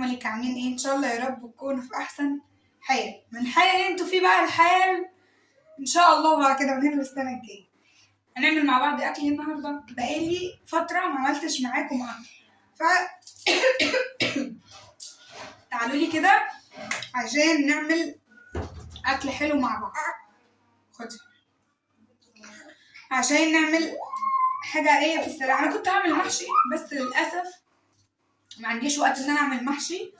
مالك عاملين ايه؟ ان شاء الله يا رب تكونوا في احسن حال من الحال اللي انتوا فيه بقى الحال ان شاء الله. بعد كده من السنه الجايه هنعمل مع بعض اكل النهارده. بقالي فتره ما عملتش معاكم اكل ف تعالوا لي كده عشان نعمل اكل حلو مع بعض. خدي عشان نعمل حاجه ايه في السريع. انا كنت هعمل محشي بس للاسف ما عنديش وقت ان انا اعمل محشي،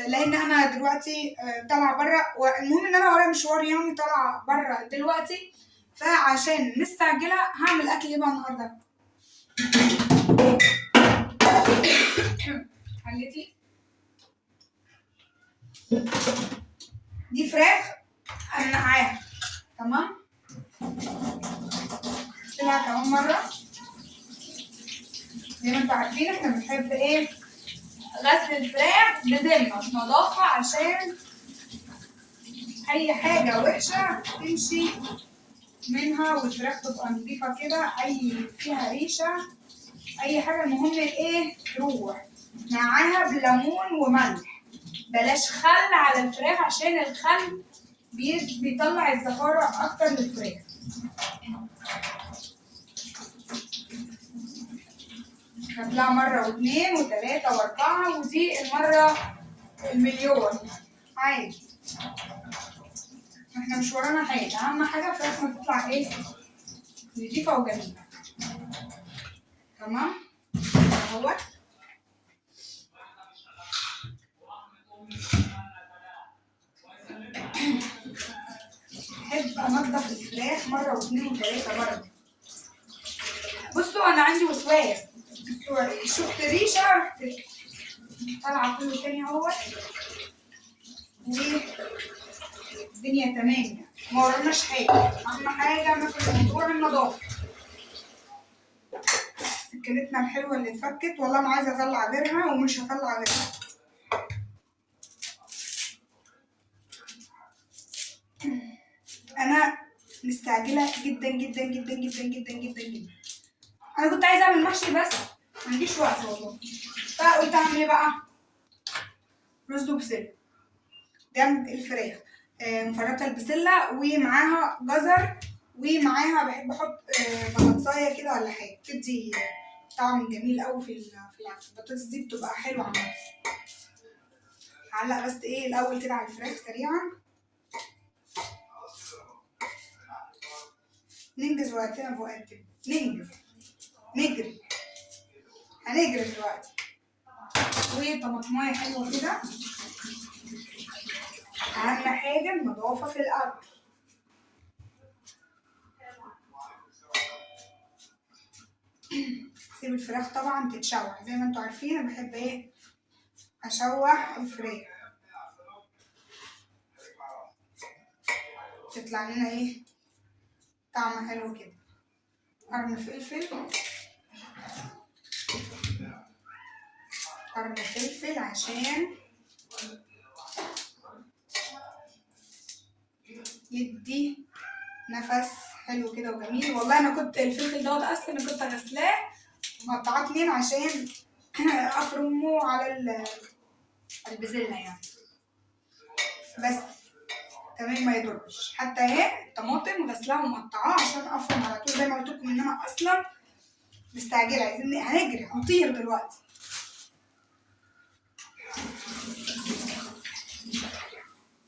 لان انا دلوقتي طالعه بره، والمهم ان انا ورايا مشوار يعني طالعه بره دلوقتي. فعشان مستعجله هعمل اكل ايه بقى النهارده. حلتي دي فراخ انا نقعاها تمام، هغسلها كمان مره. زي ما انتوا عارفين احنا بنحب ايه غسل الفراخ بذمه نضافه، عشان اي حاجه وحشه تمشي منها والفراخ تبقى نضيفه كده، اي فيها ريشه اي حاجه المهم ايه تروح معاها بليمون وملح. بلاش خل على الفراخ عشان الخل بيطلع الزفاره اكتر للفراخ. غسلها مره واثنين وثلاثه واربعه، ودي المره المليون عادي. احنا مش ورانا حاجه، اهم حاجه الفراخ تطلع ايه نضيفه وجميله تمام اهوت. بحب انضف الفراخ مره واثنين وثلاثه برضه. بصوا انا عندي وسواس، شفت ريشه طالعه كله تاني اهوت، والدنيا تمام يعني ما وراناش حاجه. اهم حاجه ناخد موضوع النظافه. سكنتنا الحلوه اللي اتفكت والله ما عايزه اطلع غيرها ومش هطلع غيرها. انا مستعجله جدا جدا جدا جدا جدا جدا جدا. انا كنت عايزه اعمل محشي بس ما عنديش وقت والله، فقلت اعمل ايه بقى؟ رز وبسله جنب الفراخ، مفرطه البسله ومعاها جزر، ومعاها بحب احط بطاطسايه كده ولا حاجه تدي طعم جميل قوي في الاكل. البطاطس دي بتبقى حلوه عامه. هعلق بس ايه الاول كده على الفراخ سريعا. ننجز وقتنا بوقتنا، ننجز نجري هنجري دلوقتي. وطماطمايه حلوه كده، اهم حاجه النظافه في الاكل. سيب الفراخ طبعا تتشوح زي ما انتوا عارفين. انا بحب ايه اشوح الفراخ تطلع لنا ايه طعم حلو كده. قرن فلفل، قرن فلفل عشان يدي نفس حلو كده وجميل. والله انا كنت الفلفل دوت اصلا انا كنت غسلاه مقطعاه اتنين عشان افرمه على البسله يعني، بس تمام ما يضرش. حتى اهي الطماطم غسلاها ومقطعاها عشان افرم على طول، زي ما قلت لكم ان انا اصلا مستعجله، عايزين هنجري هنطير دلوقتي.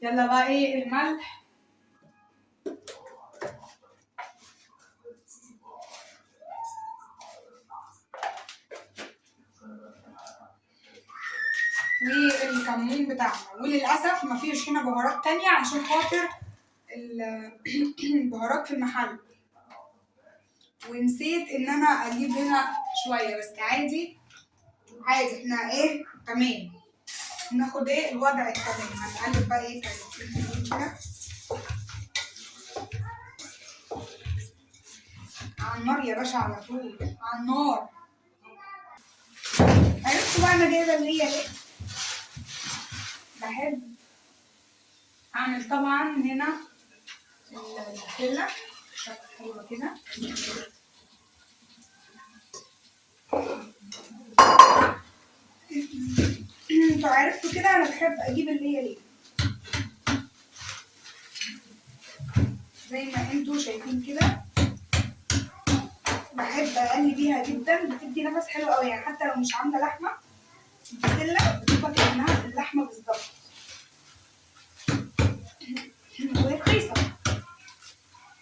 يلا بقى ايه الملح والكمون بتاعنا، وللاسف مفيش هنا بهارات تانية عشان خاطر البهارات في المحل، ونسيت ان انا اجيب هنا شويه بس عادي عادي. احنا ايه تمام ناخد ايه الوضع التمام. هنقلب بقى ايه كده على النار يا باشا، على طول على النار. عرفتوا بقى انا جايبه اللي هي ايه؟ بحب اعمل طبعا هنا البسله شكل حلوه كده، انتوا عرفتوا كده انا بحب اجيب اللي هي ليه، زي ما انتوا شايفين كده، بحب اقلي بيها جدا، بتدي نفس حلو قوي يعني. حتى لو مش عامله لحمه البسله بتبقى كانها في اللحمه بالظبط، وهي رخيصه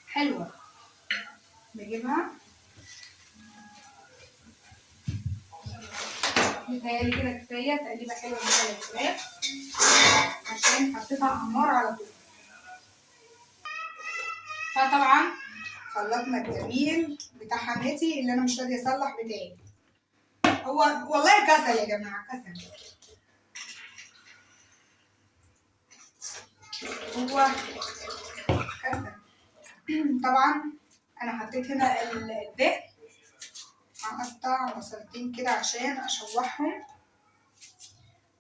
حلوه. بجيبها متهيألي كده كفايه تقليبه حلوه جدا للفراخ عشان حطيتها على النار على طول. فطبعا خلطنا الجميل بتاع حماتي اللي انا مش راضيه اصلح بتاعي، هو والله كسل يا جماعه، كسل. هو كسل. طبعا انا حطيت هنا الدقن، هقطع بصلتين كده عشان اشوحهم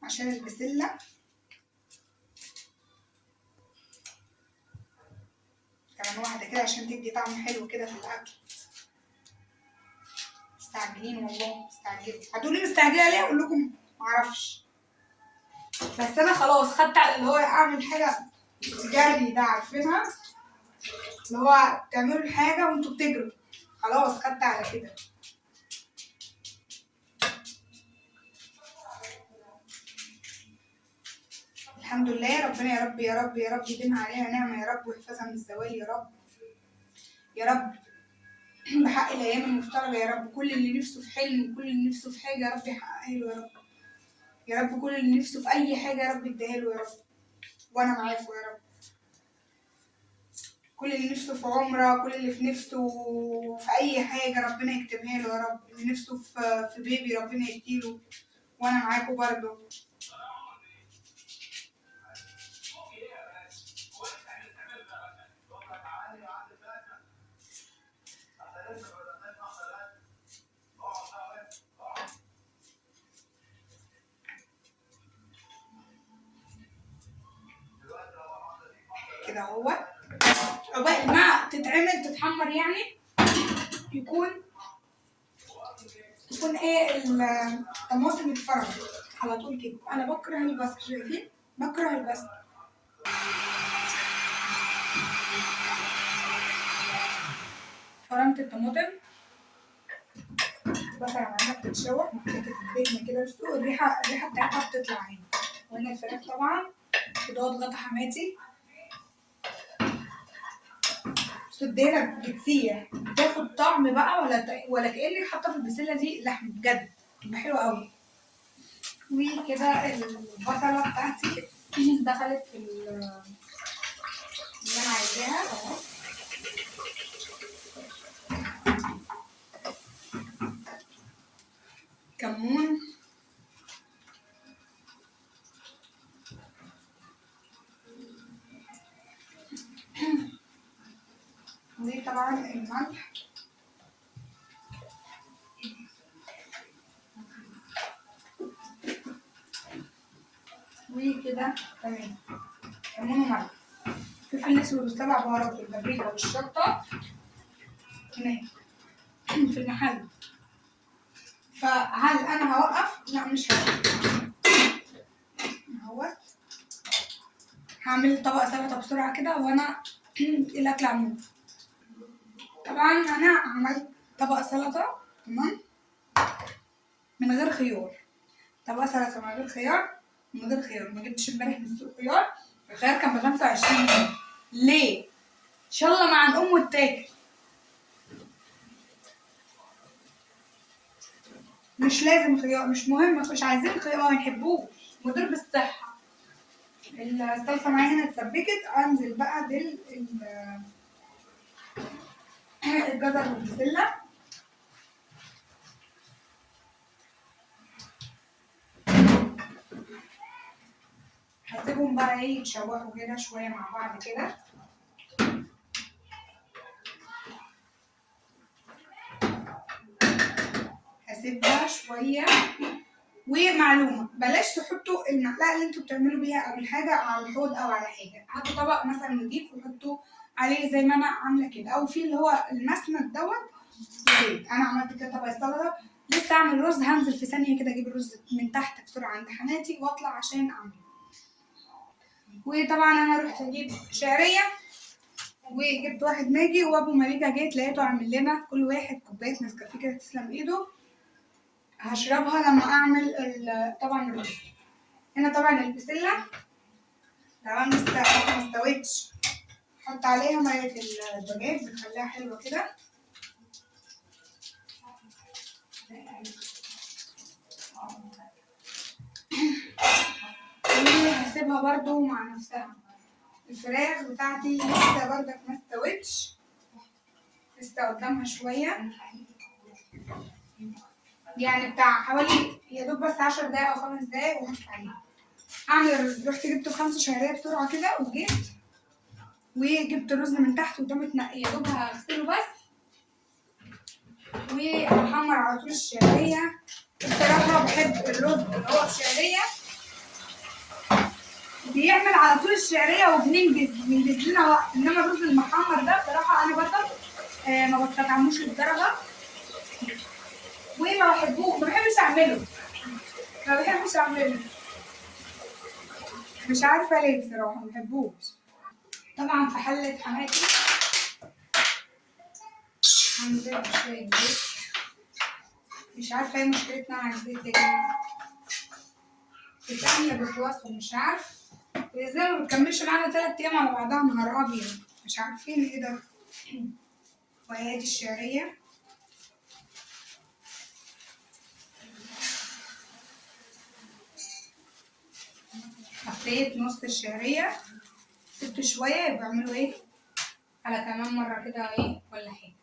عشان البسله، كمان واحده كده عشان تدي طعم حلو كده في الاكل. مستعجلين والله، مستعجلين. هتقولي مستعجله ليه؟ اقول لكم معرفش، بس انا خلاص خدت على اللي هو اعمل حاجه جري ده، عارفينها اللي هو تعملوا الحاجه وانتوا بتجروا، خلاص خدت على كده. الحمد لله، ربنا يا رب يا رب يا رب يديمها عليها نعمه يا رب، ويحفظها من الزوال يا رب يا رب، بحق الايام المفترجه يا رب. كل اللي نفسه في حلم وكل اللي نفسه في حاجه يا رب يحققها له يا رب يا رب. كل اللي نفسه في اي حاجه يا رب يديها له يا رب، وانا معاكم يا رب. كل اللي نفسه في عمره، كل اللي في نفسه في اي حاجه ربنا يكتبها له يا رب. اللي نفسه في بيبي ربنا يديله، وانا معاكم برضه. كده هو عقبال ما تتعمل تتحمر يعني يكون ايه الطماطم اتفرمت على طول كده. انا بكره البصل، شايفين؟ بكره البصل. فرمت الطماطم، البصل عمالة بتتشوح، محطوطة الدهنة كده بصوا الريحة بتاعتها بتطلع هنا. وهنا الفراخ طبعا كده غطا حماتي، بصوا الدهنة بتسيح بتاخد طعم بقى، ولا كأنك حاطة في البسلة دي لحم بجد، بتبقى حلوة قوي. وكده البصلة بتاعتي دخلت في اللي أنا عايزاها اهو. كمون، دي طبعا الملح، وكده تمام. كمون وملح، فلفل اسود والسبع بهارات والبابريكا والشطة هناك في المحل. فهل انا هوقف؟ لا مش هوقف اهوت. هعمل طبق سلطة بسرعة كده وانا الاكل عموما. طبعا انا عملت طبق سلطة تمام من غير خيار، طبق سلطة من غير خيار، من غير خيار. ما جبتش امبارح من السوق خيار، الخيار كان ب25 جنيه. ليه؟ ان شاء الله مع الام واتاكل، مش لازم خيار، مش مهم، مش عايزين خيار، ما بنحبوش، مضر بالصحة. الصلصة معايا هنا اتسبكت، انزل بقى الجزر والبسلة. هسيبهم بقى ايه يتشوحوا كده شوية مع بعض كده. هسيبها شوية. ومعلومة، بلاش تحطوا المعلقة اللي انتوا بتعملوا بيها او الحاجة على الحوض او على حاجة، هاتوا طبق مثلا نضيف وحطوا عليه زي ما انا عاملة كده، او في اللي هو المسند دوت. انا عملت كده طبق السلطة. لسه اعمل رز، هنزل في ثانيه كده اجيب الرز من تحت بسرعه عند حماتي واطلع عشان اعمل. وطبعا انا رحت اجيب شعريه وجبت واحد ماجي، وابو مليكه جيت لقيته عامل لنا كل واحد كوبايه نسكافيه كده، تسلم ايده. هشربها لما اعمل طبعا الرز. هنا طبعا البسله تمام ما استوتش، حط عليها ميه الدجاج بتخليها حلوه كده. وهسيبها برضو مع نفسها. الفراخ بتاعتي لسه بردك ما استوتش، لسه قدامها شويه، يعني بتاع حوالي يا دوب بس 10 دقايق او 5 دقايق وهطفي عليها. اعمل الرز. رحت جبت 5 شعريه بسرعه كده وجيت وجبت الرز من تحت وده متنقي، يا دوب هغسله بس وهحمر على طول الشعريه. بصراحه بحب الرز اللي هو الشعريه بيعمل على طول الشعريه وبننجز لنا وقت، انما الرز المحمر ده بصراحه انا برضه ما بستطعموش للدرجه وما بحبوش، ما بحبش اعمله، ما بحبش اعمله، مش عارفه ليه بصراحه ما بحبوش. طبعا في حله حماتي هنزل بشويه زيت، مش عارفه ايه مشكلتنا مع الزيت يا جماعه، في ثانيه بتوصل مش عارف ازاي ما بتكملش معانا 3 ايام على بعضها، نهار ابيض مش عارفين ايه ده. وادي الشعريه حطيت نص الشعريه، سبت شويه يبقى اعملوا ايه على كمان مره كده ايه ولا حاجه.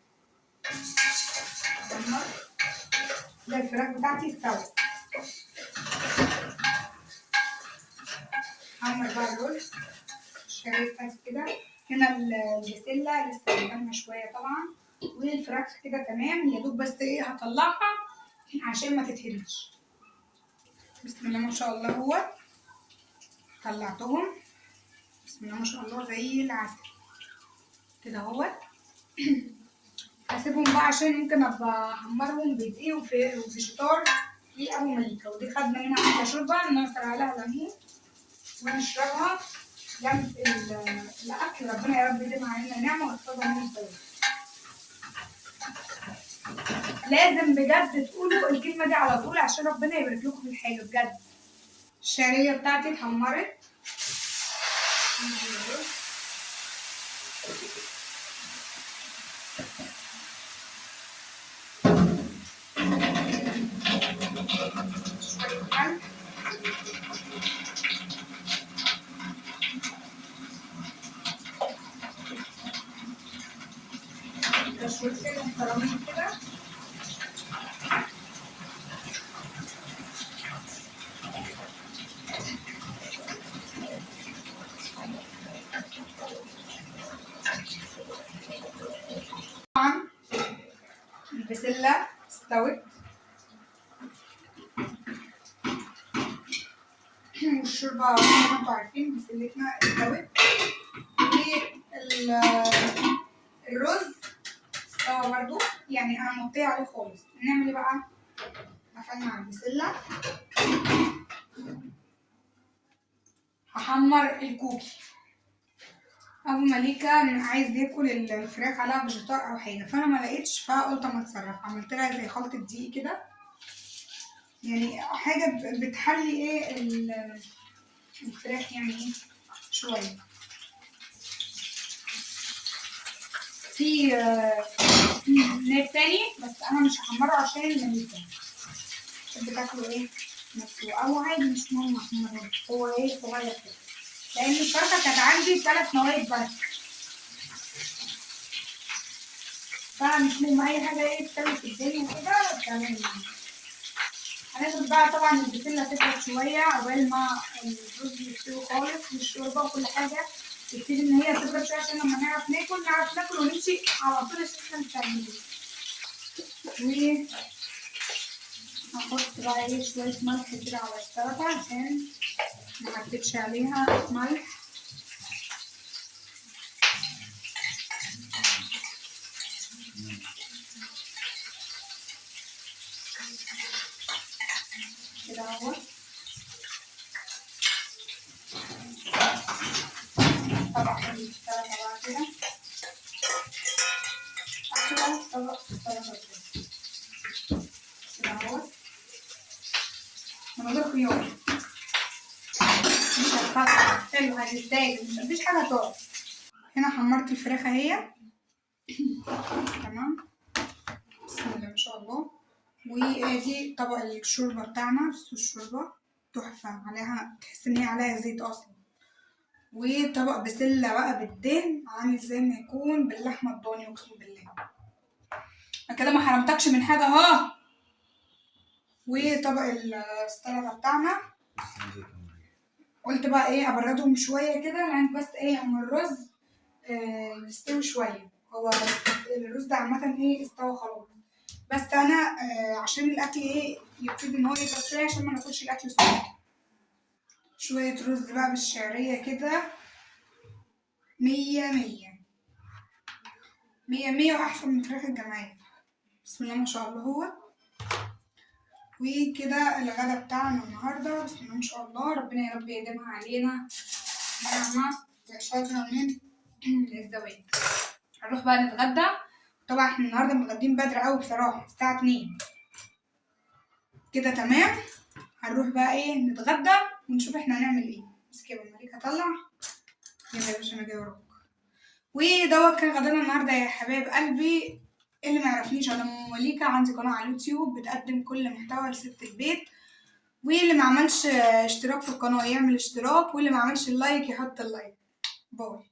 ده الفراخ بتاعتي استوت. هعمل بقى الرز. الشعريه بتاعتي كده. هنا البسله لسه قدامها شويه طبعا، والفراخ كده تمام، يا دوب بس ايه هطلعها عشان ما تتهريش. بسم الله ما شاء الله، هو طلعتهم بسم الله ما شاء الله زي العسل كده اهوت. هسيبهم بقى عشان ممكن ابقى احمرهم بدقيق وفي شطار دي ابو مليكه، ودي خدنا منها حاجه شوربه نعصر عليها ليمون ونشربها جنب الاكل. ربنا يا رب يديم علينا نعمه ويحفظها من الزوال. لازم بجد تقولوا الكلمه دي على طول عشان ربنا يبارك لكم في الحاجه بجد. الشعريه بتاعتي اتحمرت. شويه ملح، شويه فلفل محترمين كده. طبعا البسله استوت والشوربه زي ما انتوا عارفين بسلتنا استوت، والرز استوى برضو، يعني انا مغطيه عليه خالص. نعمل ايه بقى؟ قفلنا على البسله. هحمر الكوكي. ابو مليكه عايز ياكل الفراخ عليها فيجيتار او حاجه، فانا ما لقيتش فقلت اما اتصرف، عملت لها زي خلطه دقيق كده، يعني حاجه بتحلي ايه الفراخ يعني ايه شويه. في ناب تاني بس انا مش هحمره عشان المليكه تحب تاكله ايه مسلوق او عادي، مش مهم احمره، هو ايه صغير كده، لان الفرخه كانت عندي 3 نوايب بس، فمش مهم اي حاجه ايه تسوي في الدنيا كده تمام. هناخد بقى طبعا البسله تبرد شويه عقبال ما الرز يستوي خالص والشوربه وكل حاجه تبتدي ان هي تبرد شويه عشان لما نعرف ناكل ونمشي على طول عشان نستعمله. وهحط بقى ايه شويه ملح كده على السلطه عشان ما حطيتش عليها ملح. فتحة حلو هتستاهل، مفيش حاجة تقع. هنا حمرت الفراخ اهي تمام، بسم الله ما شاء الله. وادي طبق الشوربة بتاعنا، بصوا الشوربة تحفة عليها، تحس ان هي عليها زيت اصلا. وطبق بسلة بقى بالدهن عامل زي ما يكون باللحمة الضاني، اقسم بالله انا كده ما حرمتكش من حاجة اهو. وطبق السلطة بتاعنا، قلت بقى ايه ابردهم شوية كده لان بس ايه اما الرز يستوي شوية. هو الرز ده عامة ايه استوى خلاص، بس انا عشان الاكل ايه يبتدي ان هو يبقى شوية عشان ما ناكلش الاكل سخن. شوية رز بقى بالشعرية كده، مية مية مية مية وأحسن من فراخ الجمعية، بسم الله ما شاء الله. هو وكده الغدا بتاعنا النهاردة، بسم الله ما شاء الله، ربنا يا رب يديمها علينا نعمة ويحفظنا من الزواج. هنروح بقى نتغدى. طبعا احنا النهاردة متغدين بدري أوي بصراحة، الساعة 2 كده تمام. هنروح بقى ايه نتغدى ونشوف احنا هنعمل ايه. بس كده الملك هطلع، يلا يا باشا انا جاي وراك. ودوت كان غدانا النهارده يا حبايب قلبي. اللي ما يعرفنيش انا ام مليكه، عندي قناه على اليوتيوب بتقدم كل محتوى لست البيت. واللي ما عملش اشتراك في القناه يعمل اشتراك، واللي ما عملش اللايك يحط اللايك. باي.